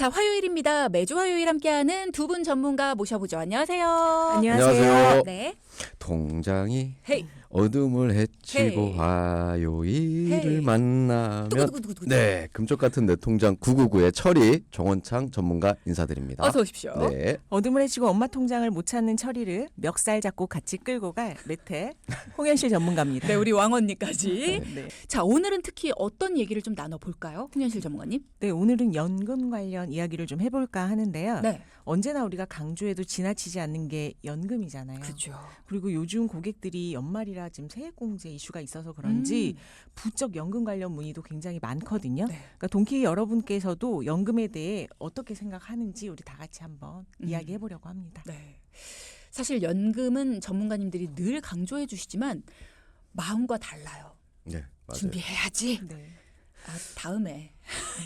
자, 화요일입니다. 매주 화요일 함께하는 두 분 전문가 모셔보죠. 안녕하세요. 안녕하세요. 네. 통장이 헤이. 어둠을 헤치고 헤이. 화요일을 헤이. 만나면 두구두구두구두구. 네, 금쪽 같은 내 통장 999의 철이 정원창 전문가 인사드립니다. 어서 오십시오. 네. 어둠을 헤치고 엄마 통장을 못 찾는 철이를 멱살 잡고 같이 끌고 갈 매태 홍현실 전문가입니다. 네, 우리 왕언니까지. 네. 자, 오늘은 특히 어떤 얘기를 좀 나눠볼까요? 홍현실 전문가님. 네, 오늘은 연금 관련 이야기를 좀 해볼까 하는데요. 네. 언제나 우리가 강조해도 지나치지 않는 게 연금이잖아요. 그렇죠. 그리고 요즘 고객들이 연말이라 지금 세액공제 이슈가 있어서 그런지 부쩍 연금 관련 문의도 굉장히 많거든요. 네. 그러니까 동키 여러분께서도 연금에 대해 어떻게 생각하는지 우리 다 같이 한번 이야기해보려고 합니다. 네. 사실 연금은 전문가님들이 늘 강조해 주시지만 마음과 달라요. 네, 맞아요. 준비해야지. 네. 아, 다음에.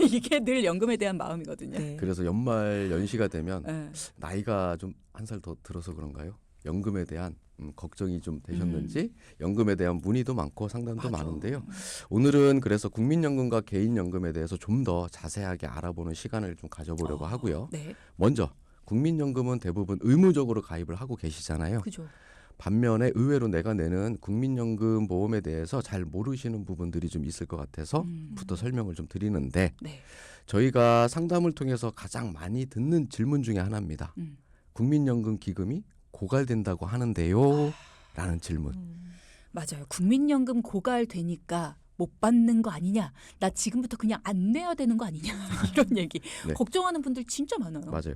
이게 늘 연금에 대한 마음이거든요. 네. 그래서 연말 연시가 되면 네. 나이가 좀 한 살 더 들어서 그런가요? 연금에 대한 걱정이 좀 되셨는지 연금에 대한 문의도 많고 상담도 맞아. 많은데요. 오늘은 그래서 국민연금과 개인연금에 대해서 좀 더 자세하게 알아보는 시간을 좀 가져보려고 하고요. 네. 먼저 국민연금은 대부분 의무적으로 가입을 하고 계시잖아요. 그죠. 반면에 의외로 내가 내는 국민연금 보험에 대해서 잘 모르시는 부분들이 좀 있을 것 같아서부터 설명을 좀 드리는데 네. 저희가 상담을 통해서 가장 많이 듣는 질문 중에 하나입니다. 국민연금 기금이 고갈된다고 하는데요? 라는 질문. 맞아요. 국민연금 고갈되니까 못 받는 거 아니냐. 나 지금부터 그냥 안 내야 되는 거 아니냐. 이런 얘기. 네. 걱정하는 분들 진짜 많아요. 맞아요.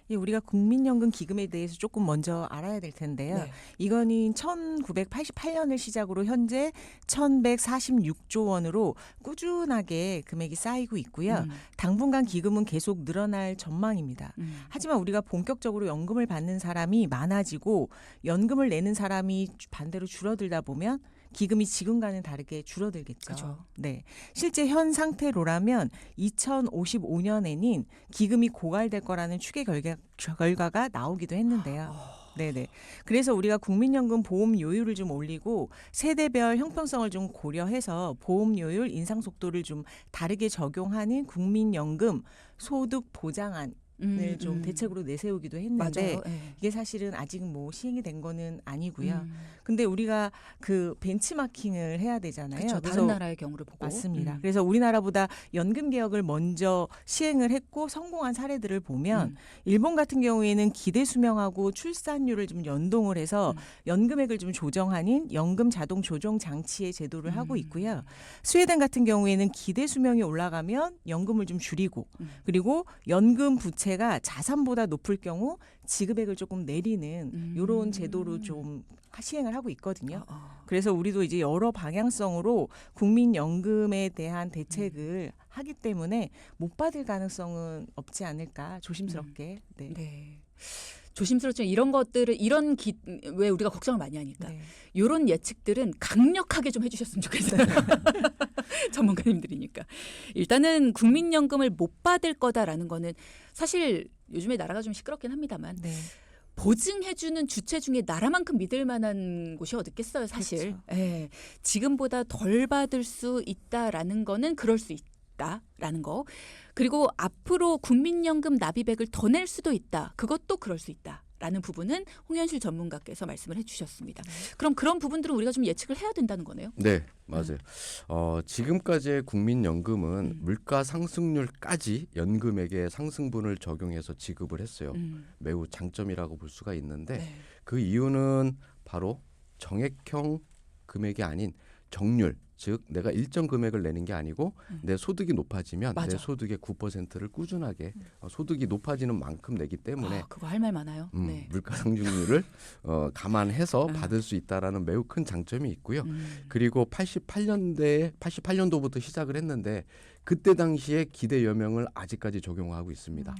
예, 우리가 국민연금 기금에 대해서 조금 먼저 알아야 될 텐데요. 네. 이거는 1988년을 시작으로 현재 1146조 원으로 꾸준하게 금액이 쌓이고 있고요. 당분간 기금은 계속 늘어날 전망입니다. 하지만 우리가 본격적으로 연금을 받는 사람이 많아지고 연금을 내는 사람이 반대로 줄어들다 보면 기금이 지금과는 다르게 줄어들겠죠. 그죠. 네, 실제 현 상태로라면 2055년에는 기금이 고갈될 거라는 추계 결과가 나오기도 했는데요. 네네. 그래서 우리가 국민연금 보험료율을 좀 올리고 세대별 형평성을 좀 고려해서 보험료율 인상 속도를 좀 다르게 적용하는 국민연금 소득 보장안 을 좀 대책으로 내세우기도 했는데 맞아요. 네. 이게 사실은 아직 뭐 시행이 된 거는 아니고요. 근데 우리가 그 벤치마킹을 해야 되잖아요. 그렇죠. 다른 나라의 경우를 보고. 맞습니다. 그래서 우리나라보다 연금 개혁을 먼저 시행을 했고 성공한 사례들을 보면 일본 같은 경우에는 기대 수명하고 출산율을 좀 연동을 해서 연금액을 좀 조정하는 연금 자동 조정 장치의 제도를 하고 있고요. 스웨덴 같은 경우에는 기대 수명이 올라가면 연금을 좀 줄이고 그리고 연금 부채가 자산보다 높을 경우 지급액을 조금 내리는 이런 제도로 좀 시행을 하고 있거든요. 그래서 우리도 이제 여러 방향성으로 국민연금에 대한 대책을 하기 때문에 못 받을 가능성은 없지 않을까 조심스럽게. 네. 네. 조심스럽지만 이런 것들을 왜 우리가 걱정을 많이 하니까 네. 이런 예측들은 강력하게 좀 해주셨으면 좋겠어요. 전문가님들이니까. 일단은 국민연금을 못 받을 거다라는 거는 사실 요즘에 나라가 좀 시끄럽긴 합니다만 네. 보증해주는 주체 중에 나라만큼 믿을 만한 곳이 어디 있겠어요, 사실. 그렇죠. 예, 지금보다 덜 받을 수 있다라는 거는 그럴 수 있다라는 거. 그리고 앞으로 국민연금 납입액을 더 낼 수도 있다. 그것도 그럴 수 있다라는 부분은 홍현실 전문가께서 말씀을 해주셨습니다. 그럼 그런 부분들은 우리가 좀 예측을 해야 된다는 거네요. 네, 맞아요. 지금까지의 국민연금은 물가 상승률까지 연금액에 상승분을 적용해서 지급을 했어요. 매우 장점이라고 볼 수가 있는데 네. 그 이유는 바로 정액형 금액이 아닌 정률, 즉 내가 일정 금액을 내는 게 아니고 내 소득이 높아지면 맞아. 내 소득의 9%를 꾸준하게 소득이 높아지는 만큼 내기 때문에 그거 할 말 많아요. 네. 물가 상승률을 감안해서 받을 수 있다라는 매우 큰 장점이 있고요. 그리고 88년도부터 시작을 했는데 그때 당시에 기대 여명을 아직까지 적용하고 있습니다.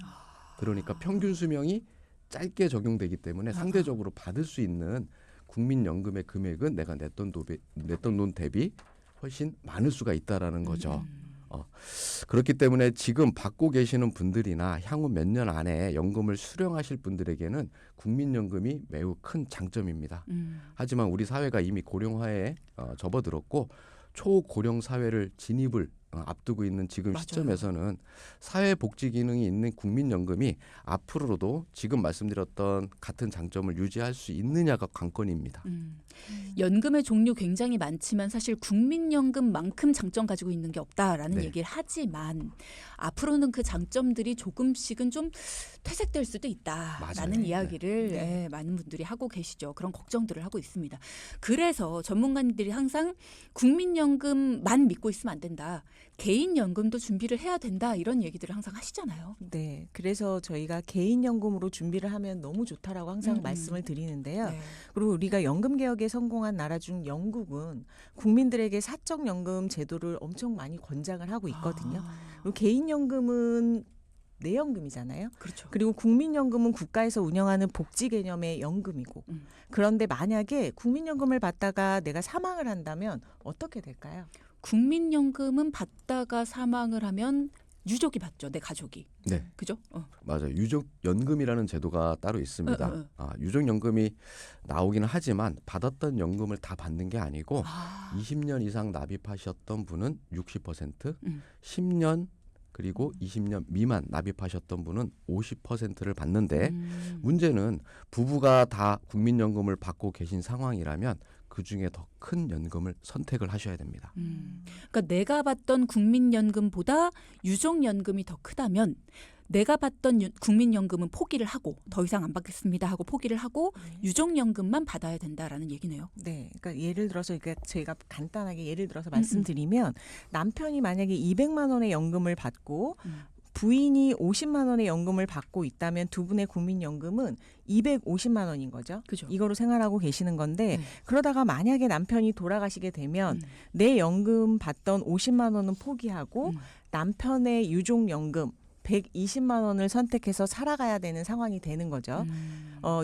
그러니까 평균 수명이 짧게 적용되기 때문에 상대적으로 받을 수 있는 국민연금의 금액은 내가 냈던 돈 대비 훨씬 많을 수가 있다라는 거죠. 그렇기 때문에 지금 받고 계시는 분들이나 향후 몇 년 안에 연금을 수령하실 분들에게는 국민연금이 매우 큰 장점입니다. 하지만 우리 사회가 이미 고령화에 접어들었고 초고령 사회를 진입을 앞두고 있는 지금 맞아요. 시점에서는 사회복지 기능이 있는 국민연금이 앞으로도 지금 말씀드렸던 같은 장점을 유지할 수 있느냐가 관건입니다. 연금의 종류 굉장히 많지만 사실 국민연금만큼 장점 가지고 있는 게 없다라는 네. 얘기를 하지만 앞으로는 그 장점들이 조금씩은 좀 퇴색될 수도 있다라는 맞아요. 이야기를 네. 예, 많은 분들이 하고 계시죠. 그런 걱정들을 하고 있습니다. 그래서 전문가님들이 항상 국민연금만 믿고 있으면 안 된다. 개인연금도 준비를 해야 된다. 이런 얘기들을 항상 하시잖아요. 네, 그래서 저희가 개인연금으로 준비를 하면 너무 좋다라고 항상 말씀을 드리는데요. 네. 그리고 우리가 연금 개혁에 성공한 나라 중 영국은 국민들에게 사적연금 제도를 엄청 많이 권장을 하고 있거든요. 그리고 개인연금은 내연금이잖아요. 그렇죠. 그리고 국민연금은 국가에서 운영하는 복지 개념의 연금이고 그런데 만약에 국민연금을 받다가 내가 사망을 한다면 어떻게 될까요? 국민연금은 받다가 사망을 하면 유족이 받죠. 내 가족이. 네, 그죠? 맞아요. 유족연금이라는 제도가 따로 있습니다. 어, 어. 유족연금이 나오기는 하지만 받았던 연금을 다 받는 게 아니고 아, 20년 이상 납입하셨던 분은 60%, 음. 10년 그리고 20년 미만 납입하셨던 분은 50%를 받는데 문제는 부부가 다 국민연금을 받고 계신 상황이라면 그 중에 더 큰 연금을 선택을 하셔야 됩니다. 그러니까 내가 받던 국민연금보다 유족연금이 더 크다면 내가 받던 국민연금은 포기를 하고 더 이상 안 받겠습니다 하고 포기를 하고 유족연금만 받아야 된다라는 얘기네요. 네, 그러니까 예를 들어서 저희가 간단하게 예를 들어서 말씀드리면 남편이 만약에 200만 원의 연금을 받고 부인이 50만 원의 연금을 받고 있다면 두 분의 국민연금은 250만 원인 거죠. 그죠. 이거로 생활하고 계시는 건데 네. 그러다가 만약에 남편이 돌아가시게 되면 내 연금 받던 50만 원은 포기하고 남편의 유족연금 120만 원을 선택해서 살아가야 되는 상황이 되는 거죠.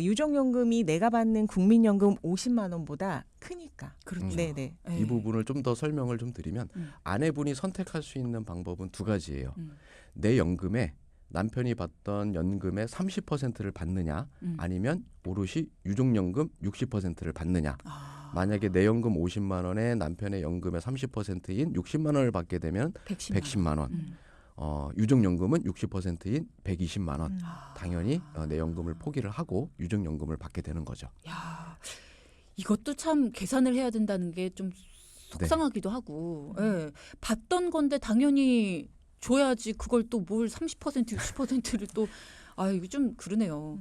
유족연금이 내가 받는 국민연금 50만 원보다 크니까. 그렇죠. 네네. 네. 이 부분을 좀 더 설명을 좀 드리면 아내분이 선택할 수 있는 방법은 두 가지예요. 내 연금에 남편이 받던 연금의 30%를 받느냐 아니면 오롯이 유족연금 60%를 받느냐. 만약에 내 연금 50만 원에 남편의 연금의 30%인 60만 원을 받게 되면 110만 원. 유족연금은 60%인 120만 원. 당연히 내 연금을 포기를 하고 유족연금을 받게 되는 거죠. 야, 이것도 참 계산을 해야 된다는 게 좀 속상하기도 하고 예. 받던 건데 당연히 줘야지 그걸 또 뭘 30% 60%를 또 이거 좀 그러네요.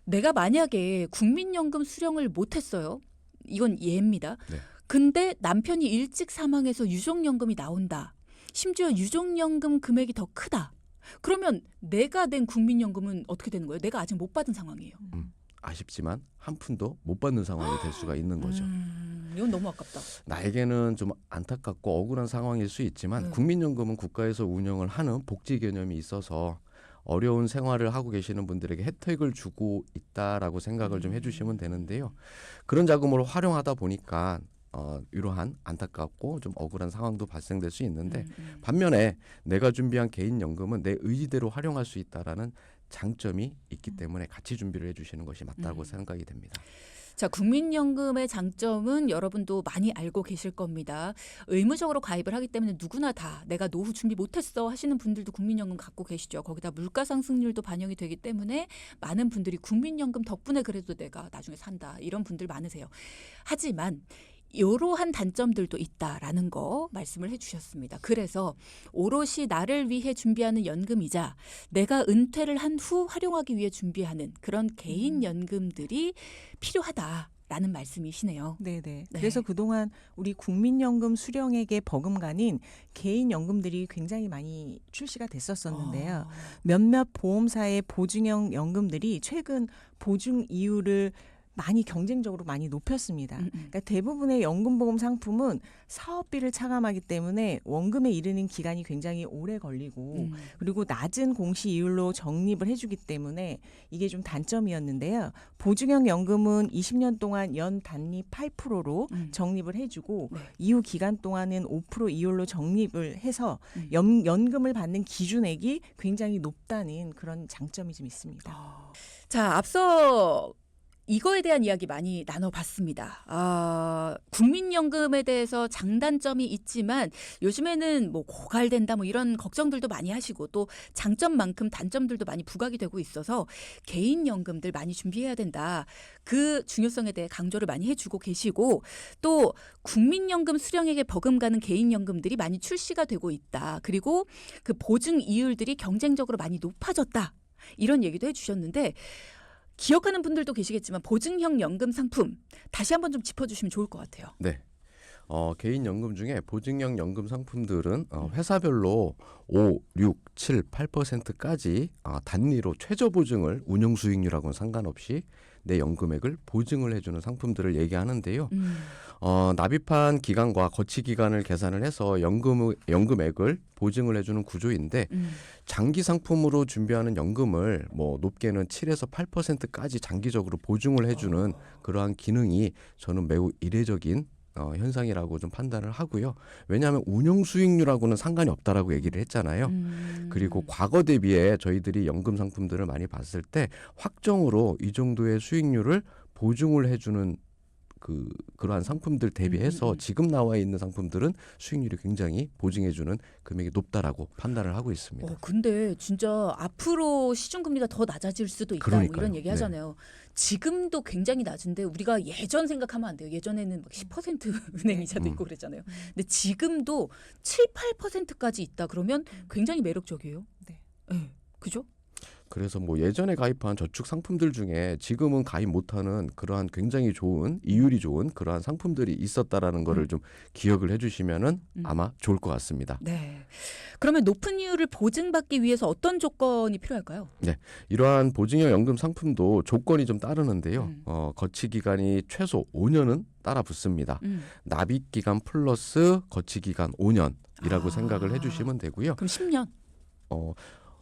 내가 만약에 국민연금 수령을 못했어요. 이건 예입니다. 네. 근데 남편이 일찍 사망해서 유족연금이 나온다. 심지어 유족연금 금액이 더 크다. 그러면 내가 낸 국민연금은 어떻게 되는 거예요? 내가 아직 못 받은 상황이에요. 아쉽지만 한 푼도 못 받는 상황이 될 수가 있는 거죠. 이건 너무 아깝다. 나에게는 좀 안타깝고 억울한 상황일 수 있지만 국민연금은 국가에서 운영을 하는 복지 개념이 있어서 어려운 생활을 하고 계시는 분들에게 혜택을 주고 있다라고 생각을 좀 해주시면 되는데요. 그런 자금으로 활용하다 보니까 이러한 안타깝고 좀 억울한 상황도 발생될 수 있는데 반면에 내가 준비한 개인연금은 내 의지대로 활용할 수 있다라는 장점이 있기 때문에 같이 준비를 해주시는 것이 맞다고 생각이 됩니다. 자, 국민연금의 장점은 여러분도 많이 알고 계실 겁니다. 의무적으로 가입을 하기 때문에 누구나 다 내가 노후 준비 못했어 하시는 분들도 국민연금 갖고 계시죠. 거기다 물가 상승률도 반영이 되기 때문에 많은 분들이 국민연금 덕분에 그래도 내가 나중에 산다 이런 분들 많으세요. 하지만 이러한 단점들도 있다라는 거 말씀을 해주셨습니다. 그래서 오롯이 나를 위해 준비하는 연금이자 내가 은퇴를 한 후 활용하기 위해 준비하는 그런 개인 연금들이 필요하다라는 말씀이시네요. 네네. 네. 그래서 그동안 우리 국민연금 수령액의 버금가는 개인연금들이 굉장히 많이 출시가 됐었었는데요. 몇몇 보험사의 보증형 연금들이 최근 보증 이율을 많이 경쟁적으로 많이 높였습니다. 그러니까 대부분의 연금보험 상품은 사업비를 차감하기 때문에 원금에 이르는 기간이 굉장히 오래 걸리고 그리고 낮은 공시 이율로 적립을 해주기 때문에 이게 좀 단점이었는데요. 보증형 연금은 20년 동안 연 단립 8%로 적립을 해주고 네. 이후 기간 동안은 5% 이율로 적립을 해서 연금을 받는 기준액이 굉장히 높다는 그런 장점이 좀 있습니다. 자, 앞서 이거에 대한 이야기 많이 나눠봤습니다. 국민연금에 대해서 장단점이 있지만 요즘에는 뭐 고갈된다 뭐 이런 걱정들도 많이 하시고 또 장점만큼 단점들도 많이 부각이 되고 있어서 개인연금들 많이 준비해야 된다. 그 중요성에 대해 강조를 많이 해주고 계시고 또 국민연금 수령액에 버금가는 개인연금들이 많이 출시가 되고 있다. 그리고 그 보증 이율들이 경쟁적으로 많이 높아졌다. 이런 얘기도 해주셨는데 기억하는 분들도 계시겠지만 보증형 연금 상품 다시 한번 좀 짚어주시면 좋을 것 같아요. 네. 개인 연금 중에 보증형 연금 상품들은 회사별로 5, 6, 7, 8%까지 단위로 최저 보증을 운용 수익률하고는 상관없이 내 연금액을 보증을 해주는 상품들을 얘기하는데요. 납입한 기간과 거치 기간을 계산을 해서 연금액을 보증을 해주는 구조인데 장기 상품으로 준비하는 연금을 뭐 높게는 7에서 8%까지 장기적으로 보증을 해주는 그러한 기능이 저는 매우 이례적인 현상이라고 좀 판단을 하고요. 왜냐하면 운용 수익률하고는 상관이 없다라고 얘기를 했잖아요. 그리고 과거 대비해 저희들이 연금 상품들을 많이 봤을 때 확정으로 이 정도의 수익률을 보증을 해주는 그러한 상품들 대비해서 지금 나와 있는 상품들은 수익률이 굉장히 보증해주는 금액이 높다라고 판단을 하고 있습니다. 근데 진짜 앞으로 시중금리가 더 낮아질 수도 있다. 뭐 이런 얘기 하잖아요. 지금도 굉장히 낮은데 우리가 예전 생각하면 안 돼요. 예전에는 막 10% 은행 이자도 있고 그랬잖아요. 근데 지금도 7, 8%까지 있다. 그러면 굉장히 매력적이에요. 네. 그죠? 그래서 뭐 예전에 가입한 저축 상품들 중에 지금은 가입 못하는 그러한 굉장히 좋은 이율이 좋은 그러한 상품들이 있었다라는 거를 좀 기억을 해주시면은 아마 좋을 것 같습니다. 네. 그러면 높은 이율을 보증받기 위해서 어떤 조건이 필요할까요? 네, 이러한 보증형 연금 상품도 조건이 좀 따르는데요. 거치 기간이 최소 5년은 따라 붙습니다. 납입 기간 플러스 거치 기간 5년이라고 생각을 해주시면 되고요. 그럼 10년.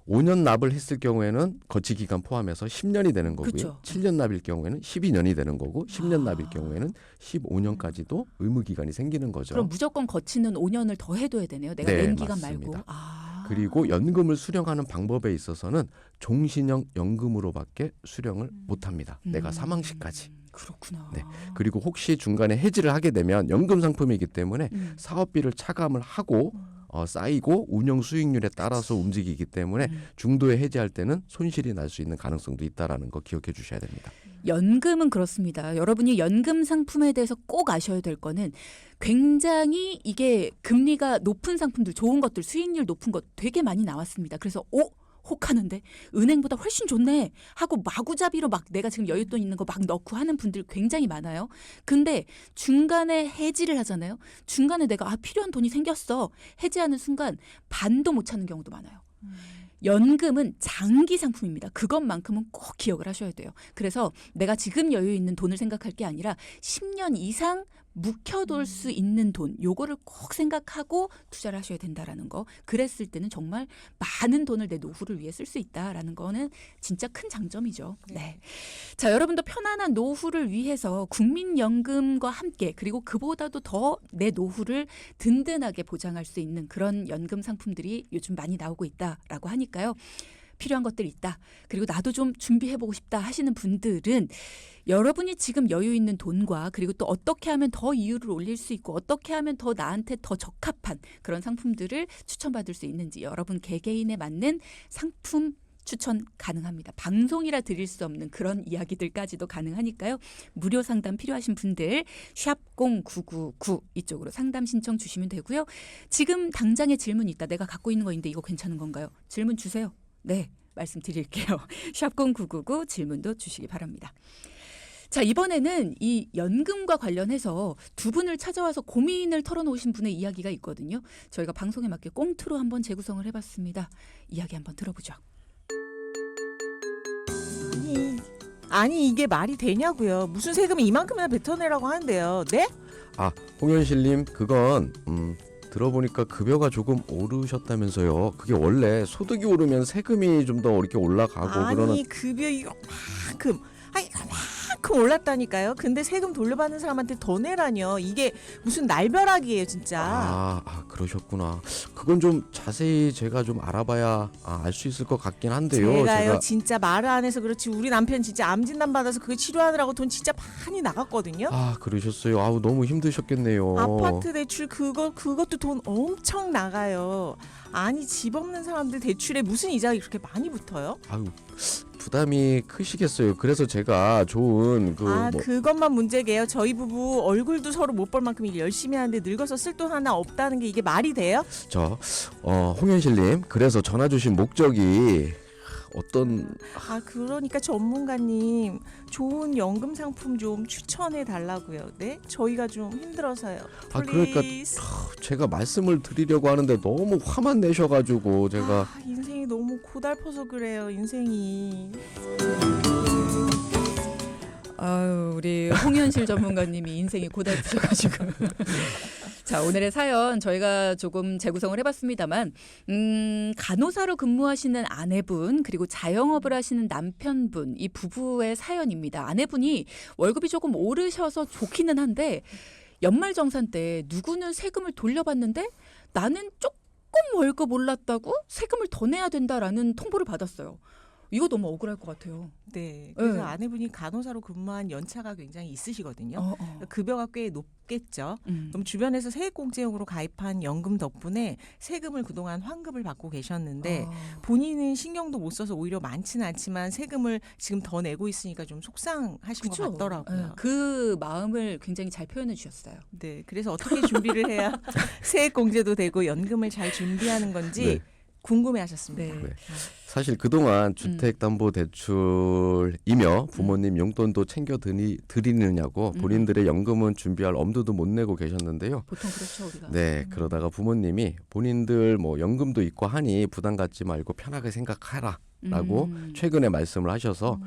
5년 납을 했을 경우에는 거치 기간 포함해서 10년이 되는 거고요. 그쵸. 7년 납일 경우에는 12년이 되는 거고 10년 납일 경우에는 15년까지도 의무 기간이 생기는 거죠. 그럼 무조건 거치는 5년을 더 해둬야 되네요. 내가 네, 낸 기간 맞습니다. 말고. 그리고 연금을 수령하는 방법에 있어서는 종신형 연금으로밖에 수령을 못합니다. 내가 사망 시까지. 그렇구나. 네. 그리고 혹시 중간에 해지를 하게 되면 연금 상품이기 때문에 사업비를 차감을 하고 쌓이고 운영 수익률에 따라서 움직이기 때문에 중도에 해지할 때는 손실이 날 수 있는 가능성도 있다라는 거 기억해 주셔야 됩니다. 연금은 그렇습니다. 여러분이 연금 상품에 대해서 꼭 아셔야 될 거는 굉장히 이게 금리가 높은 상품들, 좋은 것들, 수익률 높은 것 되게 많이 나왔습니다. 그래서 혹하는데 은행보다 훨씬 좋네 하고 마구잡이로 막 내가 지금 여윳돈 있는 거 막 넣고 하는 분들 굉장히 많아요. 근데 중간에 해지를 하잖아요. 중간에 내가 필요한 돈이 생겼어. 해지하는 순간 반도 못 찾는 경우도 많아요. 연금은 장기 상품입니다. 그것만큼은 꼭 기억을 하셔야 돼요. 그래서 내가 지금 여유 있는 돈을 생각할 게 아니라 10년 이상 묵혀둘 수 있는 돈, 요거를 꼭 생각하고 투자를 하셔야 된다라는 거. 그랬을 때는 정말 많은 돈을 내 노후를 위해 쓸 수 있다라는 거는 진짜 큰 장점이죠. 네. 자, 여러분도 편안한 노후를 위해서 국민연금과 함께 그리고 그보다도 더 내 노후를 든든하게 보장할 수 있는 그런 연금 상품들이 요즘 많이 나오고 있다라고 하니까요. 필요한 것들 있다. 그리고 나도 좀 준비해보고 싶다 하시는 분들은 여러분이 지금 여유 있는 돈과 그리고 또 어떻게 하면 더 이율을 올릴 수 있고 어떻게 하면 더 나한테 더 적합한 그런 상품들을 추천받을 수 있는지 여러분 개개인에 맞는 상품 추천 가능합니다. 방송이라 드릴 수 없는 그런 이야기들까지도 가능하니까요. 무료 상담 필요하신 분들 샵 0999 이쪽으로 상담 신청 주시면 되고요. 지금 당장의 질문이 있다. 내가 갖고 있는 거 있는데 이거 괜찮은 건가요? 질문 주세요. 네, 말씀드릴게요. 샵 0999 질문도 주시기 바랍니다. 자, 이번에는 이 연금과 관련해서 두 분을 찾아와서 고민을 털어놓으신 분의 이야기가 있거든요. 저희가 방송에 맞게 꽁트로 한번 재구성을 해봤습니다. 이야기 한번 들어보죠. 아니 이게 말이 되냐고요. 무슨 세금을 이만큼이나 뱉어내라고 하는데요. 네? 홍현실님 그건 들어보니까 급여가 조금 오르셨다면서요. 그게 원래 소득이 오르면 세금이 좀 더 이렇게 올라가고 아니 그러는. 급여 이만큼 이만큼 올랐다니까요. 근데 세금 돌려받는 사람한테 더 내라뇨. 이게 무슨 날벼락이에요, 진짜. 그러셨구나. 그건 좀 자세히 제가 좀 알아봐야 알 수 있을 것 같긴 한데요. 제가요 진짜 말을 안 해서 그렇지 우리 남편 진짜 암 진단 받아서 그거 치료하느라고 돈 진짜 많이 나갔거든요. 그러셨어요. 너무 힘드셨겠네요. 아파트 대출 그것도 돈 엄청 나가요. 아니 집 없는 사람들 대출에 무슨 이자가 그렇게 많이 붙어요? 부담이 크시겠어요. 그래서 제가 좋은 그것만 문제게요. 저희 부부 얼굴도 서로 못 볼 만큼 일 열심히 하는데 늙어서 쓸 돈 하나 없다는 게 이게 말이 돼요? 홍현실님, 그래서 전화 주신 목적이 어떤 그러니까 전문가님 좋은 연금 상품 좀 추천해 달라고요. 네? 저희가 좀 힘들어서요. 그러니까 제가 말씀을 드리려고 하는데 너무 화만 내셔가지고 제가 인생이 너무 고달퍼서 그래요. 인생이. 우리 홍현실 전문가님이 인생이 고달프셔가지고 자, 오늘의 사연 저희가 조금 재구성을 해봤습니다만 간호사로 근무하시는 아내분 그리고 자영업을 하시는 남편분 이 부부의 사연입니다. 아내분이 월급이 조금 오르셔서 좋기는 한데 연말정산 때 누구는 세금을 돌려받는데 나는 조금 월급 올랐다고 세금을 더 내야 된다라는 통보를 받았어요. 이거 너무 억울할 것 같아요. 네. 그래서 아내분이 간호사로 근무한 연차가 굉장히 있으시거든요. 급여가 꽤 높겠죠. 그럼 주변에서 세액공제용으로 가입한 연금 덕분에 세금을 그동안 환급을 받고 계셨는데 본인은 신경도 못 써서 오히려 많지는 않지만 세금을 지금 더 내고 있으니까 좀 속상하신 것 같더라고요. 그 마음을 굉장히 잘 표현해 주셨어요. 네. 그래서 어떻게 준비를 해야 세액공제도 되고 연금을 잘 준비하는 건지 궁금해하셨습니다. 네. 사실 그동안 주택담보대출이며 부모님 용돈도 챙겨 드리느냐고 본인들의 연금은 준비할 엄두도 못 내고 계셨는데요. 보통 그렇죠, 우리가. 네, 그러다가 부모님이 본인들 연금도 있고 하니 부담 갖지 말고 편하게 생각하라. 라고 최근에 말씀을 하셔서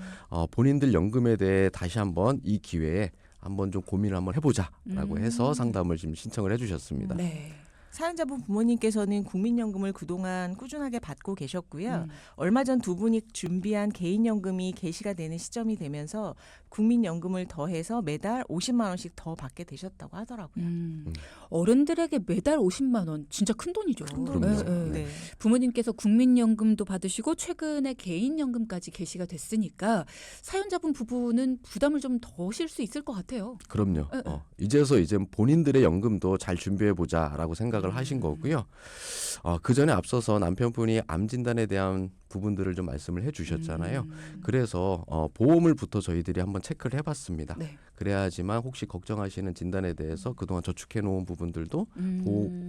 본인들 연금에 대해 다시 한번 이 기회에 한번 좀 고민을 한번 해보자라고 해서 상담을 지금 신청을 해주셨습니다. 네. 사연자분 부모님께서는 국민연금을 그동안 꾸준하게 받고 계셨고요. 얼마 전 두 분이 준비한 개인연금이 개시가 되는 시점이 되면서 국민연금을 더해서 매달 50만 원씩 더 받게 되셨다고 하더라고요. 어른들에게 매달 50만 원 진짜 큰 돈이죠. 큰 돈이죠. 네. 부모님께서 국민연금도 받으시고 최근에 개인연금까지 개시가 됐으니까 사연자분 부부는 부담을 좀 더 실 수 있을 것 같아요. 그럼요. 이제서 이제 본인들의 연금도 잘 준비해보자라고 생각을 하신 거고요. 그 전에 앞서서 남편분이 암 진단에 대한 부분들을 좀 말씀을 해주셨잖아요. 그래서 보험을부터 저희들이 한번 체크를 해봤습니다. 네. 그래야지만 혹시 걱정하시는 진단에 대해서 그동안 저축해놓은 부분들도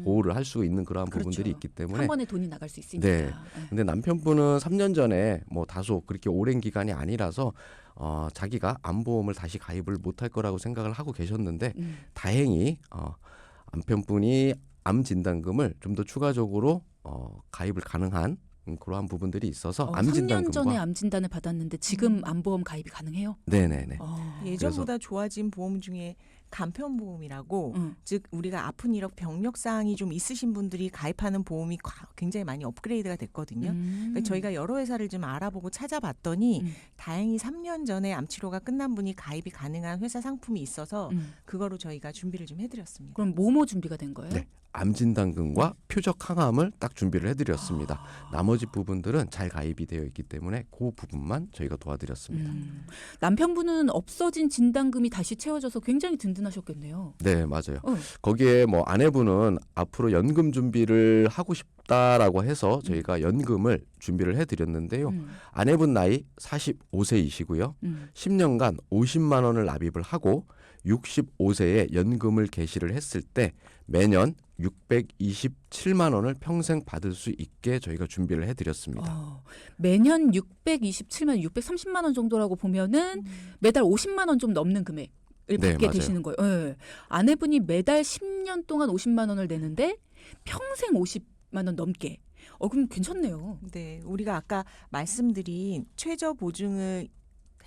보호를 할 수 있는 그러한 부분들이 있기 때문에 한 번에 돈이 나갈 수 있으니까. 네. 근데 남편분은 3년 전에 다소 그렇게 오랜 기간이 아니라서 자기가 암보험을 다시 가입을 못할 거라고 생각을 하고 계셨는데 다행히 남편분이 암 진단금을 좀 더 추가적으로 가입을 가능한 그러한 부분들이 있어서 암 진단금과 3년 전에 암 진단을 받았는데 지금 암보험 가입이 가능해요? 네네네. 예전보다 좋아진 보험 중에 간편보험이라고 즉 우리가 아픈 이력 병력 사항이 좀 있으신 분들이 가입하는 보험이 굉장히 많이 업그레이드가 됐거든요. 그러니까 저희가 여러 회사를 좀 알아보고 찾아봤더니 다행히 3년 전에 암 치료가 끝난 분이 가입이 가능한 회사 상품이 있어서 그거로 저희가 준비를 좀 해드렸습니다. 그럼 뭐뭐 준비가 된 거예요? 네. 암 진단금과 표적 항암을 딱 준비를 해드렸습니다. 나머지 부분들은 잘 가입이 되어 있기 때문에 그 부분만 저희가 도와드렸습니다. 남편분은 없어진 진단금이 다시 채워져서 굉장히 든든하셨겠네요. 네, 맞아요. 거기에 아내분은 앞으로 연금 준비를 하고 싶다라고 해서 저희가 연금을 준비를 해드렸는데요. 아내분 나이 45세이시고요. 10년간 50만 원을 납입을 하고 65세에 연금을 개시를 했을 때 매년 627만 원을 평생 받을 수 있게 저희가 준비를 해드렸습니다. 매년 627만, 630만 원 정도라고 보면은 매달 50만 원 좀 넘는 금액을 받게 맞아요. 되시는 거예요. 네. 아내분이 매달 10년 동안 50만 원을 내는데 평생 50만 원 넘게. 그럼 괜찮네요. 네, 우리가 아까 말씀드린 최저 보증을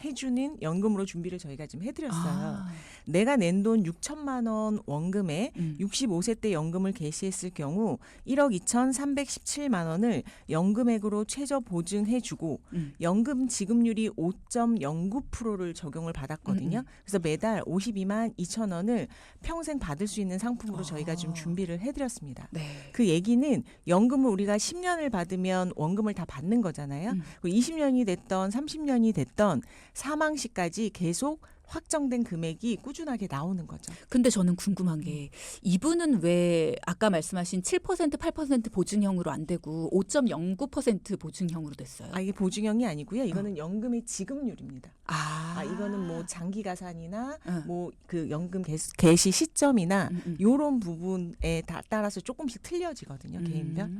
해주는 연금으로 준비를 저희가 지금 해드렸어요. 아, 내가 낸 돈 6천만 원 원금에 65세 때 연금을 개시했을 경우 1억 2,317만 원을 연금액으로 최저 보증해주고 연금 지급률이 5.09%를 적용을 받았거든요. 그래서 매달 52만 2천 원을 평생 받을 수 있는 상품으로 저희가 지금 준비를 해드렸습니다. 네. 그 얘기는 연금을 우리가 10년을 받으면 원금을 다 받는 거잖아요. 20년이 됐던 30년이 됐던 사망 시까지 계속 확정된 금액이 꾸준하게 나오는 거죠. 근데 저는 궁금한 게 이분은 왜 아까 말씀하신 7% 8% 보증형으로 안 되고 5.09% 보증형으로 됐어요? 이게 보증형이 아니고요. 이거는 연금의 지급률입니다. 이거는 뭐 장기 가산이나 응. 뭐 그 연금 개시 시점이나 요런 요런 부분에 따라서 조금씩 틀려지거든요. 개인별.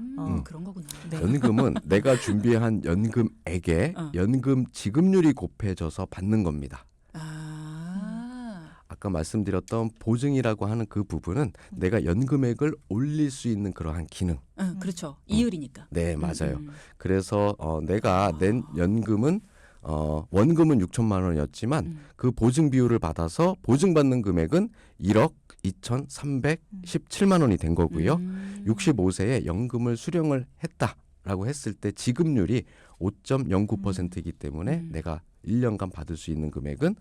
그런 거구나. 네. 연금은 내가 준비한 연금액에 어. 연금 지급률이 곱해져서 받는 겁니다. 아. 아까 말씀드렸던 보증이라고 하는 그 부분은 내가 연금액을 올릴 수 있는 그러한 기능. 응, 그렇죠. 이율이니까. 네, 맞아요. 그래서 내가 낸 연금은 원금은 6천만 원이었지만 그 보증 비율을 받아서 보증받는 금액은 1억 2,317만 원이 된 거고요. 65세에 연금을 수령을 했다라고 했을 때 지급률이 5.09%이기 때문에 내가 1년간 받을 수 있는 금액은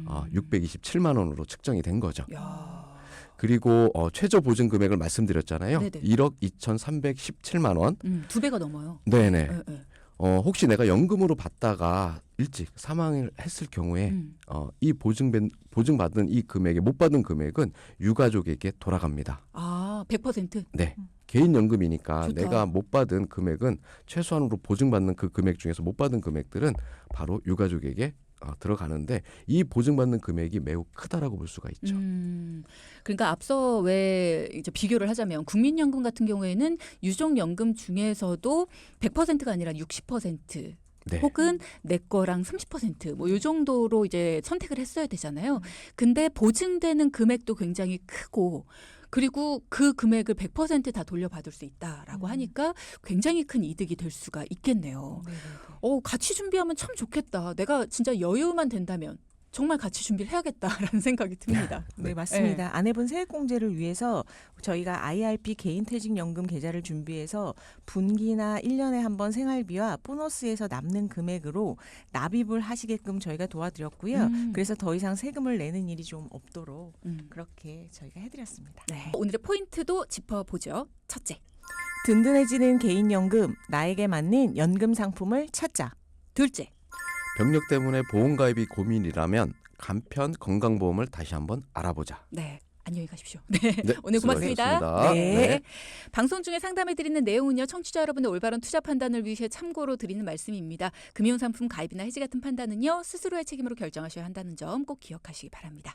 627만 원으로 측정이 된 거죠. 야. 그리고 최저 보증 금액을 말씀드렸잖아요. 네네. 1억 2,317만 원. 2배가 넘어요. 네네. 네, 네. 혹시 내가 연금으로 받다가 일찍 사망을 했을 경우에 이 보증받은 이 금액에 못 받은 금액은 유가족에게 돌아갑니다. 100%? 네. 개인 연금이니까 좋다. 내가 못 받은 금액은 최소한으로 보증받는 그 금액 중에서 못 받은 금액들은 바로 유가족에게 들어가는데 이 보증받는 금액이 매우 크다라고 볼 수가 있죠. 그러니까 앞서 왜 이제 비교를 하자면 국민연금 같은 경우에는 유족연금 중에서도 100%가 아니라 60% 네. 혹은 내 거랑 30%뭐 이 정도로 이제 선택을 했어야 되잖아요. 근데 보증되는 금액도 굉장히 크고 그리고 그 금액을 100% 다 돌려받을 수 있다라고 하니까 굉장히 큰 이득이 될 수가 있겠네요. 같이 준비하면 참 좋겠다. 내가 진짜 여유만 된다면 정말 같이 준비를 해야겠다라는 생각이 듭니다. 네, 맞습니다. 아내분 세액공제를 위해서 저희가 IRP 개인퇴직연금 계좌를 준비해서 분기나 1년에 한 번 생활비와 보너스에서 남는 금액으로 납입을 하시게끔 저희가 도와드렸고요. 그래서 더 이상 세금을 내는 일이 좀 없도록 그렇게 저희가 해드렸습니다. 네. 오늘의 포인트도 짚어보죠. 첫째, 든든해지는 개인연금, 나에게 맞는 연금 상품을 찾자. 둘째, 병력 때문에 보험가입이 고민이라면 간편 건강보험을 다시 한번 알아보자. 네. 안녕히 가십시오. 네. 네, 오늘 고맙습니다. 수고하셨습니다. 네. 방송 중에 상담해드리는 내용은요. 청취자 여러분의 올바른 투자 판단을 위해 참고로 드리는 말씀입니다. 금융상품 가입이나 해지 같은 판단은요. 스스로의 책임으로 결정하셔야 한다는 점 꼭 기억하시기 바랍니다.